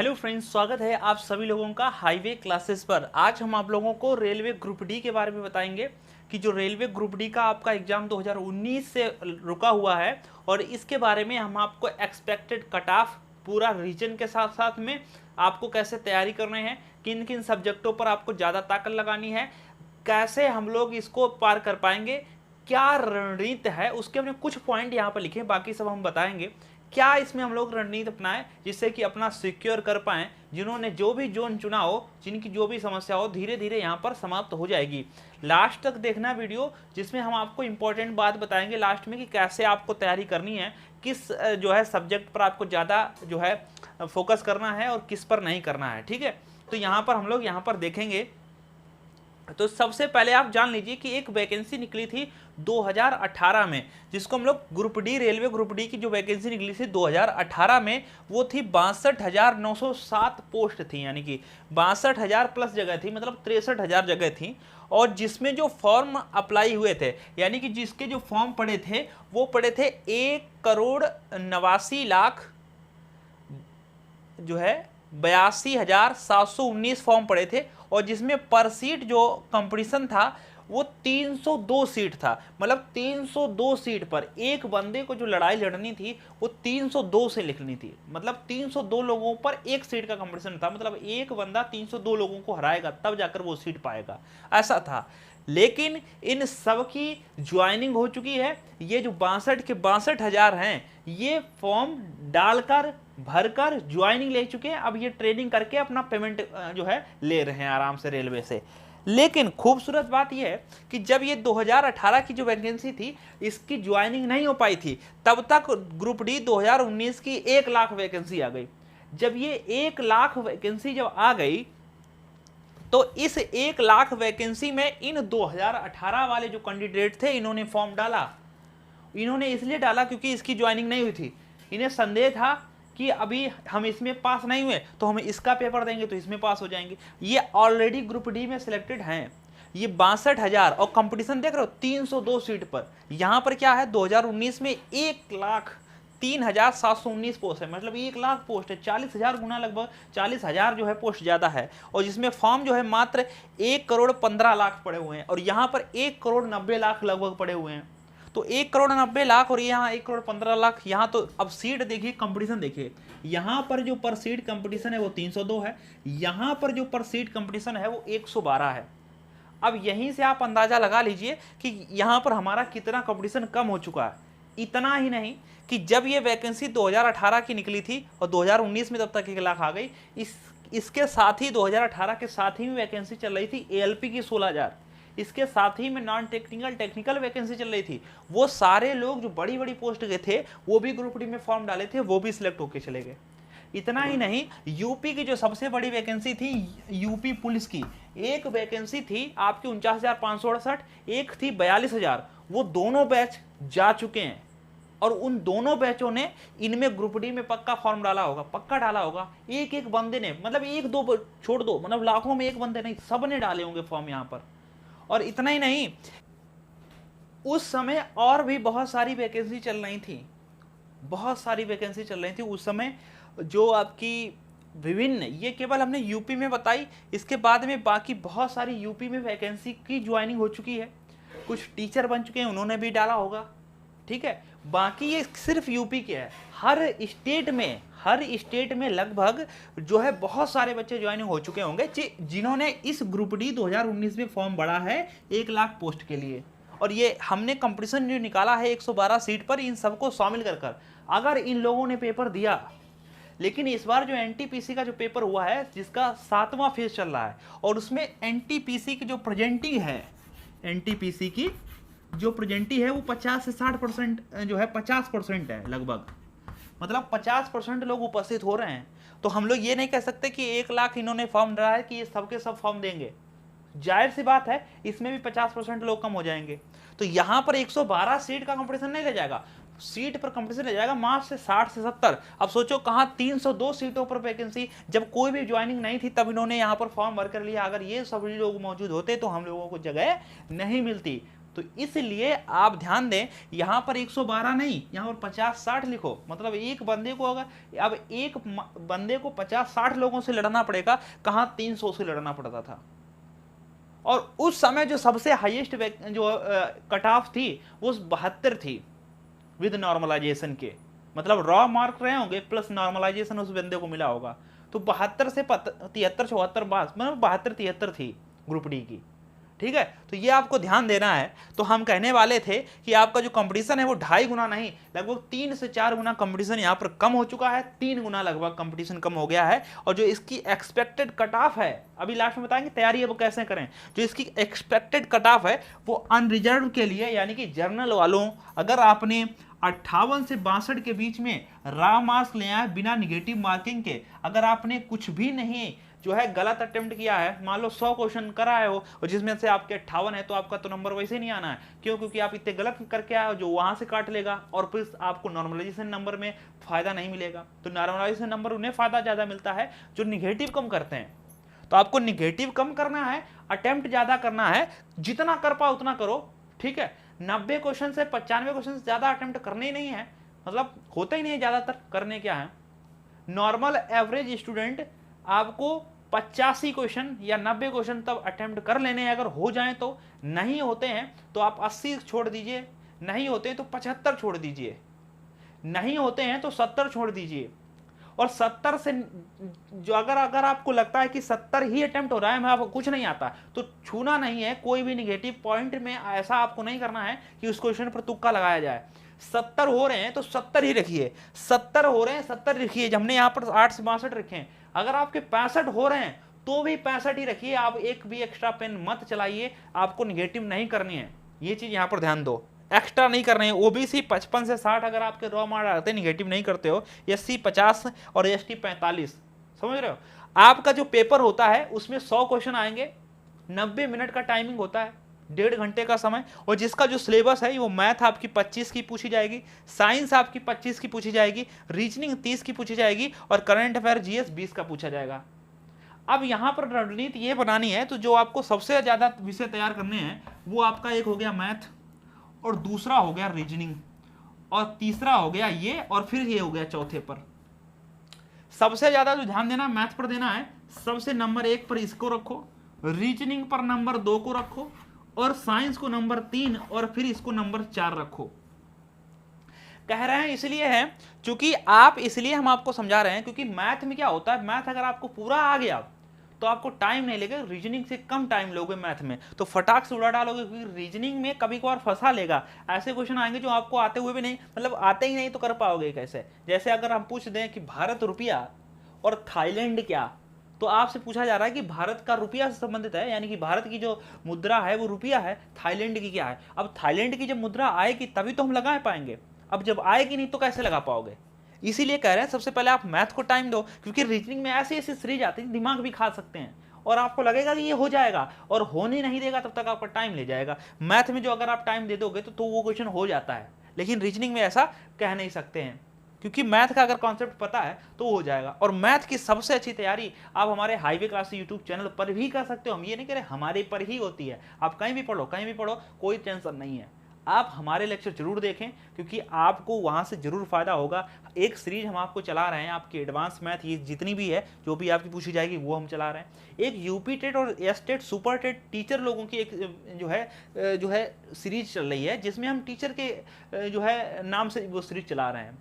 Hello friends, स्वागत है आप सभी लोगों का हाईवे क्लासेस पर। आज हम आप लोगों को रेलवे ग्रुप डी के बारे में बताएंगे कि जो रेलवे ग्रुप डी का आपका एग्जाम 2019 से रुका हुआ है और इसके बारे में हम आपको एक्सपेक्टेड कट ऑफ पूरा रीजन के साथ साथ में आपको कैसे तैयारी करने हैं, किन किन सब्जेक्टों पर आपको ज़्यादा ताकत लगानी है, कैसे हम लोग इसको पार कर पाएंगे, क्या रणनीति है, उसके हमने कुछ पॉइंट यहाँ पर लिखे, बाकी सब हम बताएंगे। क्या इसमें हम लोग रणनीति अपनाएं जिससे कि अपना सिक्योर कर पाएं। जिन्होंने जो भी जोन चुना हो, जिनकी जो भी समस्या हो, धीरे धीरे यहाँ पर समाप्त हो जाएगी। लास्ट तक देखना वीडियो, जिसमें हम आपको इंपॉर्टेंट बात बताएंगे लास्ट में कि कैसे आपको तैयारी करनी है, किस जो है सब्जेक्ट पर आपको ज़्यादा जो है फोकस करना है और किस पर नहीं करना है। ठीक है, तो यहाँ पर हम लोग यहाँ पर देखेंगे। तो सबसे पहले आप जान लीजिए कि एक वैकेंसी निकली थी 2018 में, जिसको हम लोग group D, railway group D की जो वैकेंसी निकली थी 2018 में, वो थी 62,907 पोस्ट थी, यानी कि 62,000 प्लस जगह थी, मतलब 63,000 जगह थी। और जिसमें जो फॉर्म अप्लाई हुए थे, यानी कि जिसके जो फॉर्म पड़े थे वो पड़े थे 1,89,00,000 जो है 82,719 फॉर्म पड़े थे। और जिसमें पर सीट जो कंपटीशन था वो 302 सीट था, मतलब 302 सीट पर एक बंदे को जो लड़ाई लड़नी थी वो 302 से लिखनी थी, मतलब 302 लोगों पर एक सीट का कंपटीशन था, मतलब एक बंदा 302 लोगों को हराएगा तब जाकर वो सीट पाएगा, ऐसा था। लेकिन इन सब की ज्वाइनिंग हो चुकी है। ये जो 62,000 हैं ये फॉर्म डालकर भरकर ज्वाइनिंग ले चुके हैं। अब ये ट्रेनिंग करके अपना पेमेंट जो है ले रहे हैं आराम से रेलवे से। लेकिन खूबसूरत बात यह है कि जब ये 2018 की जो वैकेंसी थी इसकी ज्वाइनिंग नहीं हो पाई थी, तब तक ग्रुप डी 2019 की 1 लाख वैकेंसी आ गई। जब ये 1 लाख वैकेंसी जब आ गई तो इस 1 लाख वैकेंसी में इन 2018 वाले जो कैंडिडेट थे इन्होंने फॉर्म डाला। इन्होंने इसलिए डाला क्योंकि इसकी ज्वाइनिंग नहीं हुई थी। इन्हें संदेह था कि अभी हम इसमें पास नहीं हुए तो हम इसका पेपर देंगे तो इसमें पास हो जाएंगे। ये ऑलरेडी ग्रुप डी में सिलेक्टेड हैं। ये 62,000 और कंपटीशन देख रहे हो 302 सीट पर। यहाँ पर क्या है, 2019 में 1,03,719 पोस्ट है, मतलब 1 लाख पोस्ट है, 40,000 गुना लगभग 40,000 जो है पोस्ट ज़्यादा है। और जिसमें फॉर्म जो है मात्र 1,15,00,000 पड़े हुए हैं और यहाँ पर 1,90,00,000 लगभग पड़े हुए हैं। तो 1,90,00,000 और यहाँ 1,15,00,000। यहाँ तो अब सीट देखिए, कंपटीशन देखिए, यहाँ पर जो पर सीट कंपटीशन है वो 302 है, यहाँ पर जो पर सीट कंपटीशन है वो 112 है। अब यहीं से आप अंदाजा लगा लीजिए कि यहाँ पर हमारा कितना कंपटीशन कम हो चुका है। इतना ही नहीं कि जब ये वैकेंसी 2018 की निकली थी और 2019 में तब तक 1 लाख आ गई, इसके साथ ही 2018 के साथ ही वैकेंसी चल रही थी एएलपी की 16,000। इसके साथ ही में नॉन टेक्निकल टेक्निकल वैकेंसी चल रही थी। वो सारे लोग जो बड़ी बड़ी पोस्ट के थे वो भी ग्रुप डी में फॉर्म डाले थे, वो भी सिलेक्ट होके चले गए। इतना ही नहीं, यूपी की जो सबसे बड़ी वैकेंसी थी यूपी पुलिस की, एक वैकेंसी थी आपकी 49,568, एक थी 42,000। वो दोनों बैच जा चुके हैं और उन दोनों बैचों ने इनमें ग्रुप डी में पक्का फॉर्म डाला होगा, पक्का डाला होगा। एक एक बंदे ने, मतलब एक दो छोड़ दो, मतलब लाखों में एक बंदे नहीं, सब ने डाले होंगे फॉर्म यहाँ पर। और इतना ही नहीं, उस समय और भी बहुत सारी वैकेंसी चल रही थी, बहुत सारी वैकेंसी चल रही थी उस समय जो आपकी विभिन्न, ये केवल हमने यूपी में बताई, इसके बाद में बाकी बहुत सारी यूपी में वैकेंसी की ज्वाइनिंग हो चुकी है। कुछ टीचर बन चुके हैं, उन्होंने भी डाला होगा। ठीक है, बाकी ये सिर्फ यूपी के है। हर स्टेट में लगभग जो है बहुत सारे बच्चे ज्वाइनिंग हो चुके होंगे जिन्होंने इस ग्रुप डी 2019 में फॉर्म भरा है 1 लाख पोस्ट के लिए। और ये हमने कंपटीशन जो निकाला है 112 सीट पर, इन सबको शामिल कर अगर इन लोगों ने पेपर दिया। लेकिन इस बार जो एनटीपीसी का जो पेपर हुआ है, जिसका 7वां फेज चल रहा है, और उसमें एनटीपीसी की जो प्रेजेंटिंग है, एनटीपीसी की जो प्रेजेंटी है वो 50 से 60% जो है 50% है लगभग, मतलब 50% लोग उपस्थित हो रहे हैं। तो हम लोग ये नहीं कह सकते कि 1 लाख इन्होंने फॉर्म डाला है कि ये सबके सब फॉर्म देंगे। जाहिर सी बात है इसमें भी 50% लोग कम हो जाएंगे। तो यहाँ पर 112 सीट का कंपटीशन नहीं ले जाएगा, सीट पर कंपटीशन ले जाएगा मार्च से 60 से 70। अब सोचो कहाँ 302 सीटों पर वैकेंसी, जब कोई भी ज्वाइनिंग नहीं थी तब इन्होंने यहाँ पर फॉर्म भर कर लिया। अगर ये सभी लोग मौजूद होते तो हम लोगों को जगह नहीं मिलती। तो इसलिए आप ध्यान दें, यहां पर 112 नहीं, यहां पर 50-60 लिखो। मतलब एक बंदे को अगर अब एक बंदे को 50-60 लोगों से लड़ना पड़ेगा, कहां 300 से लड़ना पड़ता था। और उस समय जो सबसे हाईएस्ट जो कट ऑफ थी वो 72 थी विद नॉर्मलाइजेशन के, मतलब रॉ मार्क रहे होंगे प्लस नॉर्मलाइजेशन उस बंदे को मिला होगा। तो 72 से 73-74 बास, मतलब 72-73 थी ग्रुप डी की। ठीक है, तो ये आपको ध्यान देना है। तो हम कहने वाले थे कि आपका जो कंपटीशन है वो 2.5 गुना नहीं, लगभग 3 से 4 गुना कंपटीशन यहाँ पर कम हो चुका है। 3 गुना लगभग कंपटीशन कम हो गया है। और जो इसकी एक्सपेक्टेड कट ऑफ है, अभी लास्ट में बताएंगे तैयारी अब कैसे करें। जो इसकी एक्सपेक्टेड कट ऑफ है वो अनरिजर्व के लिए, यानी कि जर्नल वालों, अगर आपने 58 से 62 के बीच में रॉ मार्क्स ले आए बिना निगेटिव मार्किंग के, अगर आपने कुछ भी नहीं जो है गलत अटेम्प्ट किया है, मान लो 100 क्वेश्चन कराए हो और जिसमें से आपके 58 है, तो आपका तो नंबर वैसे नहीं आना है। क्यों? क्योंकि आप इतने गलत करके आए हो, जो वहां से काट लेगा और फिर आपको नॉर्मलाइजेशन नंबर में फायदा नहीं मिलेगा। तो नॉर्मलाइजेशन नंबर उन्हें फायदा ज्यादा मिलता है जो निगेटिव कम करते हैं। तो आपको निगेटिव कम करना है, अटेम्प्ट ज्यादा करना है, जितना कर पाओ उतना करो। ठीक है, 90 क्वेश्चन से 95 क्वेश्चन से ज्यादा अटेम्प्ट करने ही नहीं है, मतलब होता ही नहीं है ज्यादातर। करने क्या है, नॉर्मल एवरेज स्टूडेंट आपको 85 क्वेश्चन या 90 क्वेश्चन तब अटेम्प्ट कर लेने हैं, अगर हो जाएं तो। नहीं होते हैं तो आप 80 छोड़ दीजिए, नहीं होते हैं तो 75 छोड़ दीजिए, नहीं होते हैं तो 70 छोड़ दीजिए। और 70 से जो अगर आपको लगता है कि 70 ही अटेम्प्ट हो रहा है, मैं आपको कुछ नहीं आता, तो छूना नहीं है। कोई भी निगेटिव पॉइंट में ऐसा आपको नहीं करना है कि उस क्वेश्चन पर तुक्का लगाया जाए। 70 हो रहे हैं तो 70 ही रखिए, 70 हो रहे हैं 70 रखिए। हमने यहाँ पर 8 से 62 रखे हैं। अगर आपके 65 हो रहे हैं तो भी 65 ही रखिए। आप एक भी एक्स्ट्रा पेन मत चलाइए, आपको निगेटिव नहीं करनी है। ये चीज यहाँ पर ध्यान दो, एक्स्ट्रा नहीं करने हैं। ओबीसी 55 से 60 अगर आपके रॉ मार्क आते निगेटिव नहीं करते हो, एससी 50 और एसटी 45, समझ रहे हो। आपका जो पेपर होता है उसमें 100 क्वेश्चन आएंगे, 90 मिनट का टाइमिंग होता है, 1.5 घंटे का समय। और जिसका जो सिलेबस है वो मैथ आपकी 25 की पूछी जाएगी, साइंस आपकी 25 की पूछी जाएगी, रीजनिंग 30 की पूछी जाएगी और करंट अफेयर जीएस 20 का पूछा जाएगा। अब यहां पर रणनीति ये बनानी है, तो जो आपको सबसे ज्यादा विषय तैयार करने हैं वो आपका एक हो गया मैथ, और दूसरा हो गया रीजनिंग, और तीसरा हो गया ये, और फिर ये हो गया चौथे पर। सबसे ज्यादा जो ध्यान देना मैथ पर देना है, सबसे नंबर 1 पर इसको रखो, रीजनिंग पर नंबर 2 को रखो, और साइंस को नंबर 3 और फिर इसको नंबर 4 रखो। कह रहे हैं इसलिए है क्योंकि आप, इसलिए हम आपको समझा रहे हैं क्योंकि मैथ में क्या होता है, मैथ अगर आपको पूरा आ गया तो आपको टाइम नहीं लगेगा, रीजनिंग से कम टाइम लोगे मैथ में, तो फटाक से उड़ा डालोगे। क्योंकि रीजनिंग में कभी कभार फंसा लेगा, ऐसे क्वेश्चन आएंगे जो आपको आते हुए भी नहीं, मतलब आते ही नहीं तो कर पाओगे कैसे। जैसे अगर हम पूछ दें कि भारत रुपया और थाईलैंड क्या, तो आपसे पूछा जा रहा है कि भारत का रुपया से संबंधित है, यानी कि भारत की जो मुद्रा है वो रुपया है, थाईलैंड की क्या है। अब थाईलैंड की जब मुद्रा आएगी तभी तो हम लगा पाएंगे, अब जब आएगी नहीं तो कैसे लगा पाओगे। इसीलिए कह रहे हैं सबसे पहले आप मैथ को टाइम दो, क्योंकि रीजनिंग में ऐसी ऐसी सीरीज आती है दिमाग भी खा सकते हैं, और आपको लगेगा कि ये हो जाएगा, और होने नहीं देगा तब तक आपका टाइम ले जाएगा। मैथ में जो अगर आप टाइम दे दोगे तो वो क्वेश्चन हो जाता है, लेकिन रीजनिंग में ऐसा कह नहीं सकते हैं, क्योंकि मैथ का अगर कॉन्सेप्ट पता है तो वो हो जाएगा। और मैथ की सबसे अच्छी तैयारी आप हमारे हाईवे क्लास यूट्यूब चैनल पर भी कर सकते हो। हम ये नहीं कह रहे हमारे पर ही होती है, आप कहीं भी पढ़ो, कहीं भी पढ़ो, कोई टेंशन नहीं है। आप हमारे लेक्चर जरूर देखें, क्योंकि आपको वहां से जरूर फायदा होगा। एक सीरीज हम आपको चला रहे हैं, आपकी एडवांस मैथ ये जितनी भी है, जो भी आपकी पूछी जाएगी वो हम चला रहे हैं। एक यूपी टेट और S TET super TET teacher लोगों की एक जो है सीरीज चल रही है, जिसमें हम टीचर के जो है नाम से वो सीरीज चला रहे हैं।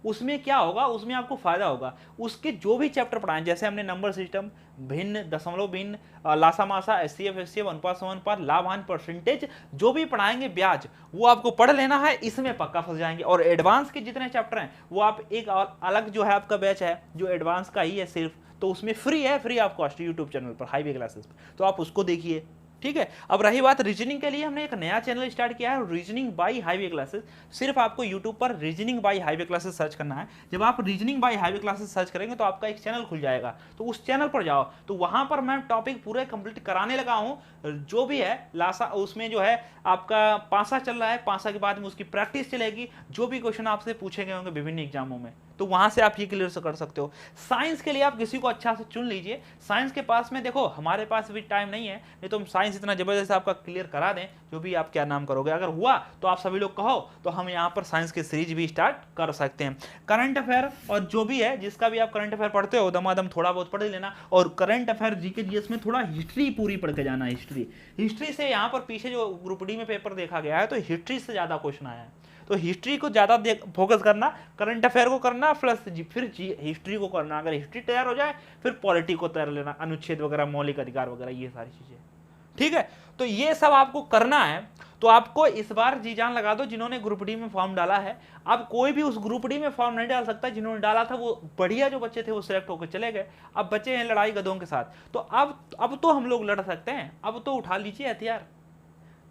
उसमें क्या होगा, उसमें आपको फायदा होगा। उसके जो भी चैप्टर पढ़ाएं, जैसे हमने नंबर सिस्टम, भिन्न, दशमलव भिन्न, लासा मासा, एचसीएफ एचसीएफ, अनुपात समानुपात, लाभांश, परसेंटेज, जो भी पढ़ाएंगे ब्याज, वो आपको पढ़ लेना है, इसमें पक्का फंस जाएंगे। और एडवांस के जितने चैप्टर हैं वो आप एक अलग जो है आपका बैच है जो एडवांस का ही है सिर्फ, तो उसमें फ्री है, free of cost YouTube channel पर हाईवे क्लासेस पर, तो आप उसको देखिए। ठीक है, अब रही बात रीजनिंग के लिए, हमने एक नया चैनल स्टार्ट किया है, रीजनिंग बाय हाईवे क्लासेस। सिर्फ आपको यूट्यूब पर reasoning bye highway classes search करना है। जब आप reasoning bye highway classes search करेंगे तो आपका एक चैनल खुल जाएगा, तो उस चैनल पर जाओ, तो वहां पर मैं टॉपिक पूरे कंप्लीट कराने लगा हूं। जो भी है लासा, उसमें जो है आपका पासा चल रहा है, पासा के बाद में उसकी प्रैक्टिस चलेगी, जो भी क्वेश्चन आपसे पूछे गए होंगे विभिन्न एग्जामों में, तो वहां से आप ये क्लियर कर सकते हो। साइंस के लिए आप किसी को अच्छा से चुन लीजिए। साइंस के पास में देखो, हमारे पास भी टाइम नहीं है, नहीं तो हम साइंस साइंस इतना जबरदस्त आपका क्लियर करा दें, जो भी आप क्या नाम करोगे, अगर हुआ तो आप सभी लोग कहो तो हम यहाँ पर साइंस की सीरीज भी स्टार्ट कर सकते हैं। करंट अफेयर और जो भी है, जिसका भी आप करंट अफेयर पढ़ते हो दमादम थोड़ा बहुत पढ़ लेना, और करंट अफेयर जीके जीएस में थोड़ा हिस्ट्री पूरी पढ़ के जाना। हिस्ट्री से यहाँ पर पीछे जो ग्रुप डी में पेपर देखा गया है तो हिस्ट्री से ज्यादा क्वेश्चन आया है, तो हिस्ट्री को ज्यादा फोकस करना, करंट अफेयर को करना प्लस फिर हिस्ट्री को करना। अगर हिस्ट्री तैयार हो जाए फिर पॉलिटी को तैयार लेना, अनुच्छेद वगैरह, मौलिक अधिकार वगैरह, ये सारी चीजें, ठीक है। तो ये सब आपको करना है। तो आपको इस बार जी जान लगा दो जिन्होंने ग्रुप डी में फॉर्म डाला है। अब कोई भी उस ग्रुप डी में फॉर्म नहीं डाल सकता, जिन्होंने डाला था वो बढ़िया जो बच्चे थे वो सिलेक्ट होकर चले गए, अब बचे हैं लड़ाई गधों के साथ। तो अब तो हम लोग लड़ सकते हैं, अब तो उठा लीजिए हथियार,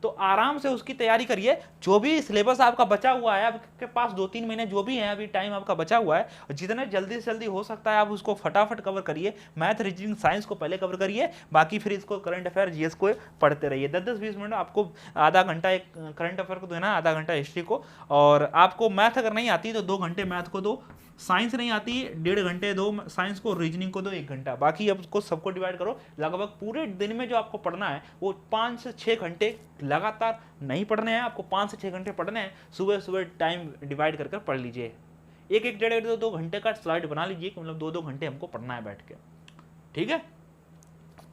तो आराम से उसकी तैयारी करिए। जो भी सिलेबस आपका बचा हुआ है, आपके पास 2-3 महीने जो भी है अभी टाइम आपका बचा हुआ है, और जितने जल्दी से जल्दी हो सकता है आप उसको फटाफट कवर करिए। मैथ, रीजनिंग, साइंस को पहले कवर करिए, बाकी फिर इसको करंट अफेयर, जीएस को पढ़ते रहिए। 10-10-20 मिनट आपको, आधा घंटा एक करंट अफेयर को देना, आधा घंटा हिस्ट्री को, और आपको मैथ अगर नहीं आती तो 2 घंटे मैथ को दो, साइंस नहीं आती 1.5 घंटे दो साइंस को, रीजनिंग को दो 1 घंटा। बाकी अब उसको सबको डिवाइड करो, लगभग पूरे दिन में जो आपको पढ़ना है वो 5 से 6 घंटे लगातार नहीं पढ़ने हैं, आपको 5 से 6 घंटे पढ़ने हैं। सुबह सुबह टाइम डिवाइड कर पढ़ लीजिए, एक 1.5-2 घंटे का स्लाइड बना लीजिए कि मतलब 2-2 घंटे हमको पढ़ना है बैठ के, ठीक है।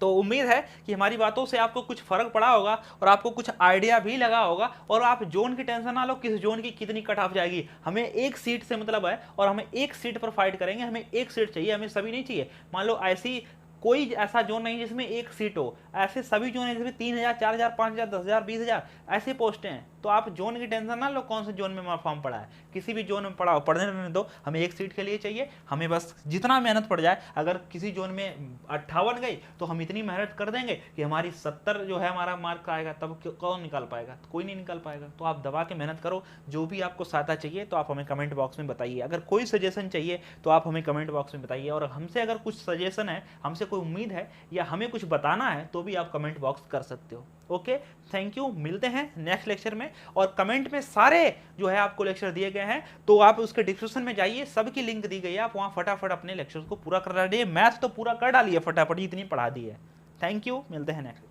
तो उम्मीद है कि हमारी बातों से आपको कुछ फर्क पड़ा होगा और आपको कुछ आइडिया भी लगा होगा, और आप जोन की टेंशन ना लो, किस जोन की कितनी कट ऑफ जाएगी, हमें एक सीट से मतलब है, और हमें एक सीट पर फाइट करेंगे। हमें एक सीट चाहिए, हमें सभी नहीं चाहिए। मान लो ऐसी कोई ऐसा जोन नहीं जिसमें एक सीट हो, ऐसे सभी जोन है जिसमें 3000, 4000, 5000, 10000, 20000 ऐसे पोस्टें हैं। तो आप जोन की टेंशन ना लो कौन से जोन में फॉर्म पड़ा है, किसी भी जोन में पड़ा हो, पढ़ने रहने दो, हमें एक सीट के लिए चाहिए। हमें बस जितना मेहनत पड़ जाए, अगर किसी जोन में 58 गई तो हम इतनी मेहनत कर देंगे कि हमारी 70 जो है हमारा मार्क आएगा, तब कौन निकाल पाएगा, कोई नहीं निकाल पाएगा। तो आप दबा के मेहनत करो। जो भी आपको सहायता चाहिए तो आप हमें कमेंट बॉक्स में बताइए, अगर कोई सजेशन चाहिए तो आप हमें कमेंट बॉक्स में बताइए, और हमसे अगर कुछ सजेशन है, हमसे कोई उम्मीद है या हमें कुछ बताना है तो भी आप कमेंट बॉक्स कर सकते हो। ओके, थैंक यू, मिलते हैं नेक्स्ट लेक्चर में। और कमेंट में सारे जो है आपको लेक्चर दिए गए हैं, तो आप उसके डिस्क्रिप्शन में जाइए, सबकी लिंक दी गई है, आप वहां फटाफट अपने लेक्चर्स को पूरा कर डालिए। मैथ तो पूरा कर डालिए फटाफट, इतनी पढ़ा दी है। थैंक यू, मिलते हैं नेक्स्ट।